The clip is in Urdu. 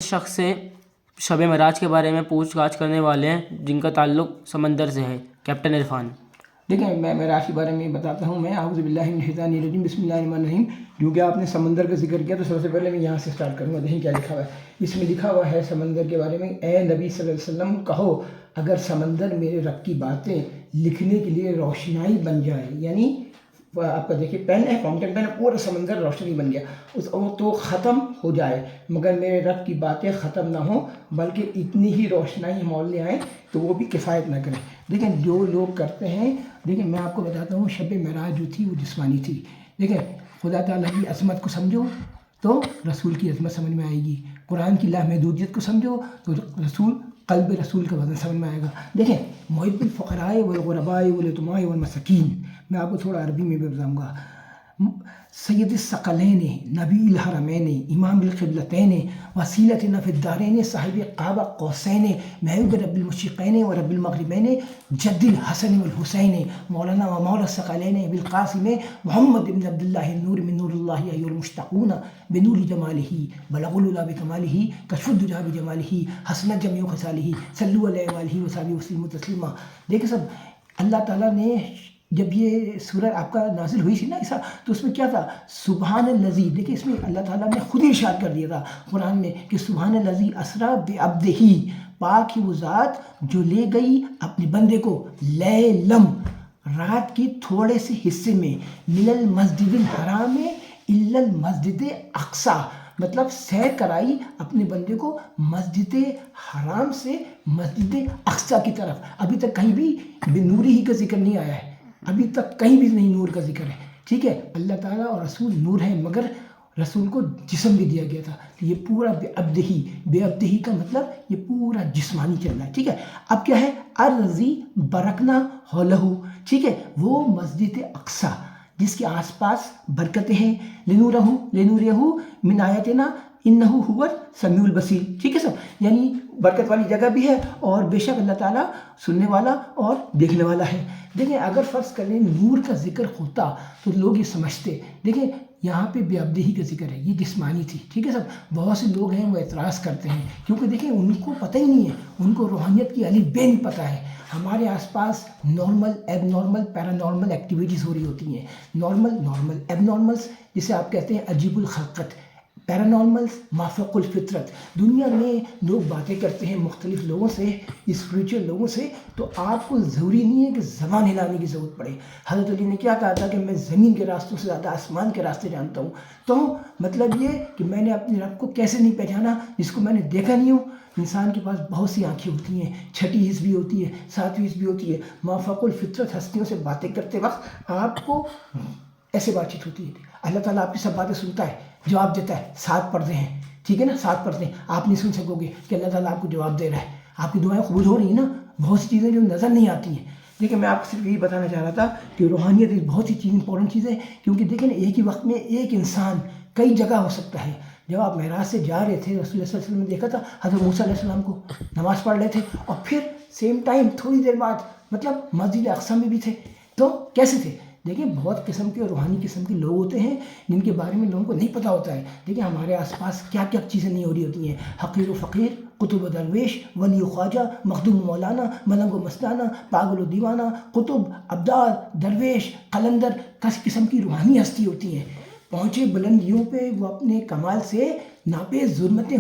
شخص سے شب معراج کے بارے میں پوچھ گچھ کرنے والے ہیں جن کا تعلق سمندر سے ہے۔ کیپٹن عرفان۔ دیکھیں میں معراج کے بارے میں بتاتا ہوں۔ میں اعوذ باللہ من الشیطان الرجیم، بسم اللہ الرحمن الرحیم۔ کیونکہ آپ نے سمندر کا ذکر کیا تو سب سے پہلے میں یہاں سے سٹارٹ کروں گا۔ دیکھیں کیا لکھا ہوا ہے، اس میں لکھا ہوا ہے سمندر کے بارے میں، اے نبی صلی اللہ علیہ وسلم کہو اگر سمندر میرے رب کی باتیں لکھنے کے لیے روشنائی بن جائے، یعنی آپ کا دیکھیے پین ہے، فاؤنٹین پین ہے، پورا سمندر روشنی بن گیا تو ختم ہو جائے، مگر میرے رب کی باتیں ختم نہ ہوں بلکہ اتنی ہی روشنائی مول لے آئیں تو وہ بھی کفایت نہ کریں۔ دیکھیں جو لوگ کرتے ہیں، دیکھیں میں آپ کو بتاتا ہوں شب معراج جو تھی وہ جسمانی تھی۔ دیکھیں خدا تعالیٰ کی عظمت کو سمجھو تو رسول کی عظمت سمجھ میں آئے گی، قرآن کی لامحدودیت کو سمجھو تو قلب رسول کا وزن سمجھ میں آئے گا۔ دیکھیں محب الفقراء والغرباء والیتماء والمساکین، میں آپ کو تھوڑا عربی میں بھی بتاؤں گا۔ سید الثقلین، نبی الحرمین، امام القبلتین، وسیلتنا فی الدارین، صاحب قاب قوسین، محبوب رب المشرقین و رب المغربین، جد الحسن والحسین، مولانا و مولا الثقلین بالقاسم محمد بن عبد اللہ النور من نور اللہ ایھا المشتاقون بنور جمالہ بلغ العلا بکمالہ کشف الدجی بجمالہ حسنت جمیع خصالہ صلوا علیہ وآلہ وصحبہ وسلموا تسلیما۔ دیکھیں سب اللہ تعالیٰ نے جب یہ سورہ آپ کا نازل ہوئی تھی نا ایسا، تو اس میں کیا تھا؟ سبحان الذی، دیکھیں اس میں اللہ تعالیٰ نے خود ہی ارشاد کر دیا تھا قرآن میں کہ سبحان الذی اسریٰ بعبدہ، پاک ہی وہ ذات جو لے گئی اپنے بندے کو لیلم، رات کے تھوڑے سے حصے میں، من المسجد الحرام الی المسجد اقصی، مطلب سیر کرائی اپنے بندے کو مسجد حرام سے مسجد اقصی کی طرف۔ ابھی تک کہیں بھی نوری ہی کا ذکر نہیں آیا ہے، ابھی تک کہیں بھی نہیں نور کا ذکر ہے، ٹھیک ہے؟ اللہ تعالیٰ اور رسول نور ہے، مگر رسول کو جسم بھی دیا گیا تھا، تو یہ پورا بے عبدہی کا مطلب یہ پورا جسمانی چل رہا ہے، ٹھیک ہے؟ اب کیا ہے؟ الذی بارکنا حولہ، ٹھیک ہے؟ وہ مسجد اقصی جس کے آس پاس برکتیں ہیں، لنوریہ من آیاتنا انہ ھو السمیع البصیر، ٹھیک ہے سب؟ یعنی برکت والی جگہ بھی ہے اور بے شک اللہ تعالیٰ سننے والا اور دیکھنے والا ہے۔ دیکھیں اگر فرض کر لیں نور کا ذکر ہوتا تو لوگ یہ سمجھتے، دیکھیں یہاں پہ بے عبدہی کا ذکر ہے، یہ جسمانی تھی، ٹھیک ہے سب؟ بہت سے لوگ ہیں وہ اعتراض کرتے ہیں کیونکہ دیکھیں ان کو پتہ ہی نہیں ہے، ان کو روحانیت کی الف بے نہیں پتہ ہے۔ ہمارے آس پاس نارمل، ایب نارمل، پیرا نارمل ایکٹیویٹیز ہو رہی ہوتی ہیں، نارمل، ایب نارملس جسے آپ کہتے ہیں عجیب الخلقت، پیرانارملس مافوق الفطرت۔ دنیا میں لوگ باتیں کرتے ہیں مختلف لوگوں سے، اسپریچول لوگوں سے، تو آپ کو ضروری نہیں ہے کہ زبان ہلانے کی ضرورت پڑے۔ حضرت علی نے کیا کہا تھا کہ میں زمین کے راستوں سے زیادہ آسمان کے راستے جانتا ہوں، تو مطلب یہ کہ میں نے اپنے رب کو کیسے نہیں پہچانا جس کو میں نے دیکھا نہیں ہوں۔ انسان کے پاس بہت سی آنکھیں ہوتی ہیں، چھٹی حص بھی ہوتی ہے، ساتویں حص بھی ہوتی ہے، مافوق الفطرت ہستیوں سے باتیں کرتے وقت آپ کو ایسے بات چیت ہوتی ہے۔ اللہ تعالیٰ آپ کی سب باتیں سنتا ہے، جواب دیتا ہے، 7 پردے ہیں، ٹھیک ہے نا؟ 7 پردے آپ نہیں سن سکو گے کہ اللہ تعالیٰ آپ کو جواب دے رہا ہے، آپ کی دعائیں قبول ہو رہی ہیں نا؟ بہت سی چیزیں جو نظر نہیں آتی ہیں۔ دیکھیں میں آپ کو صرف یہی بتانا چاہ رہا تھا کہ روحانیت ایک بہت ہی چیز امپورٹنٹ چیز ہے، کیونکہ دیکھیں نا ایک ہی وقت میں ایک انسان کئی جگہ ہو سکتا ہے۔ جب آپ معراج سے جا رہے تھے رسول اللہ صلی اللہ علیہ وسلم نے دیکھا تھا حضرت موسیٰ علیہ السلام کو نماز پڑھ رہے تھے، اور پھر سیم ٹائم تھوڑی دیر بعد مطلب مسجد اقصی میں بھی تھے، تو کیسے تھے؟ دیکھیں بہت قسم کے روحانی قسم کے لوگ ہوتے ہیں جن کے بارے میں لوگوں کو نہیں پتہ ہوتا ہے۔ دیکھیں ہمارے آس پاس کیا کیا چیزیں نہیں ہو رہی ہوتی ہیں، حقیر و فقیر، قطب و درویش، ولی و خواجہ، مخدوم و مولانا، ملنگ و مستانہ، پاگل و دیوانہ، قطب، ابدال، درویش، قلندر، کس قسم کی روحانی ہستی ہوتی ہیں۔ پہنچے بلندیوں پہ وہ اپنے کمال سے ناپے ظلمتیں